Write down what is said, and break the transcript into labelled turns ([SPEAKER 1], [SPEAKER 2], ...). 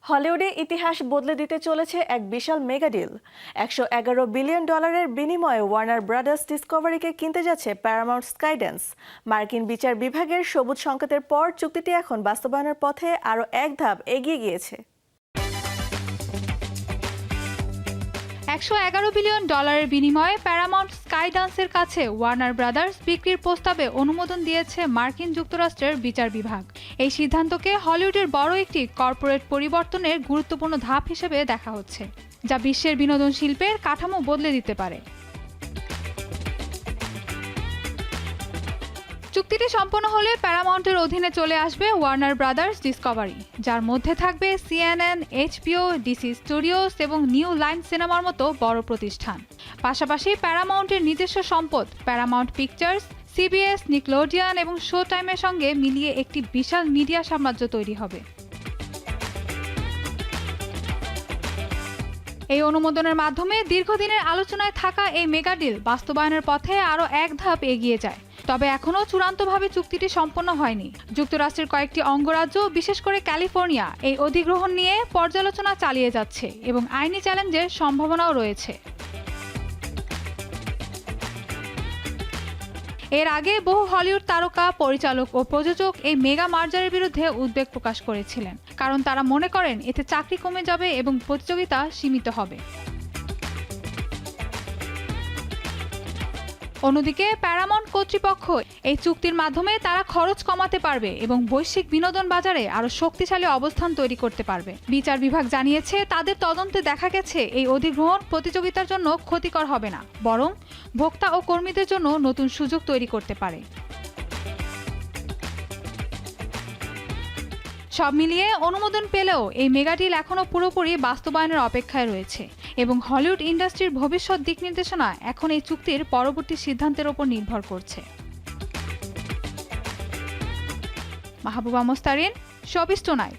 [SPEAKER 1] হলিউডে ইতিহাস বদলে দিতে চলেছে এক বিশাল মেগা ডিল। $111 বিলিয়ন বিনিময়ে ওয়ার্নার ব্রাদার্স ডিসকভারিকে কিনতে যাচ্ছে প্যারামাউন্ট স্কাইড্যান্স। মার্কিন বিচার বিভাগের সবুজ সংকেতের পর চুক্তিটি এখন বাস্তবায়নের পথে আরও এক ধাপ এগিয়ে গিয়েছে।
[SPEAKER 2] $111 বিলিয়ন বিনিময়ে প্যারামাউন্ট স্কাইড্যান্সের কাছে ওয়ার্নার ব্রাদার্স বিক্রির প্রস্তাবে অনুমোদন দিয়েছে মার্কিন যুক্তরাষ্ট্রের বিচার বিভাগ। এই সিদ্ধান্তকে হলিউডের বড় একটি কর্পোরেট পরিবর্তনের গুরুত্বপূর্ণ ধাপ হিসেবে দেখা হচ্ছে, যা বিশ্বের বিনোদন শিল্পের কাঠামো বদলে দিতে পারে। চুক্তিটি সম্পন্ন হলে প্যারামাউন্টের অধীনে চলে আসবে ওয়ার্নার ব্রাদার্স ডিসকভারি, যার মধ্যে থাকবে CNN, HBO, DC স্টুডিওস এবং নিউ লাইন সিনেমার মতো বড় প্রতিষ্ঠান। পাশাপাশি প্যারামাউন্টের নিজস্ব সম্পদ প্যারামাউন্ট পিকচার্স, CBS, নিকলোডিয়ান এবং শো টাইমের সঙ্গে মিলিয়ে একটি বিশাল মিডিয়া সাম্রাজ্য তৈরি হবে। এই অনুমোদনের মাধ্যমে দীর্ঘদিনের আলোচনায় থাকা এই মেগা ডিল বাস্তবায়নের পথে আরও এক ধাপ এগিয়ে যায়। তবে এখনও চূড়ান্তভাবে চুক্তিটি সম্পন্ন হয়নি। যুক্তরাষ্ট্রের কয়েকটি অঙ্গরাজ্য, বিশেষ করে ক্যালিফোর্নিয়া, এই অধিগ্রহণ নিয়ে পর্যালোচনা চালিয়ে যাচ্ছে এবং আইনি চ্যালেঞ্জের সম্ভাবনাও রয়েছে। এর আগে বহু হলিউড তারকা, পরিচালক ও প্রযোজক এই মেগা মার্জারের বিরুদ্ধে উদ্বেগ প্রকাশ করেছিলেন, কারণ তারা মনে করেন এতে চাকরি কমে যাবে এবং প্রতিযোগিতা সীমিত হবে। অন্যদিকে প্যারামাউন্ট কর্তৃপক্ষ এই চুক্তির মাধ্যমে তারা খরচ কমাতে পারবে এবং বৈশ্বিক বিনোদন বাজারে আরও শক্তিশালী অবস্থান তৈরি করতে পারবে। বিচার বিভাগ জানিয়েছে, তাদের তদন্তে দেখা গেছে এই অধিগ্রহণ প্রতিযোগিতার জন্য ক্ষতিকর হবে না, বরং ভোক্তা ও কর্মীদের জন্য নতুন সুযোগ তৈরি করতে পারে। সব মিলিয়ে অনুমোদন পেলেও এই মেগা ডিল এখনও পুরোপুরি বাস্তবায়নের অপেক্ষায় রয়েছে এবং হলিউড ইন্ডাস্ট্রির ভবিষ্যৎ দিক নির্দেশনা এখন এই চুক্তির পরবর্তী সিদ্ধান্তের উপর নির্ভর করছে। Mahbuba Mostarin, showbiz tonight.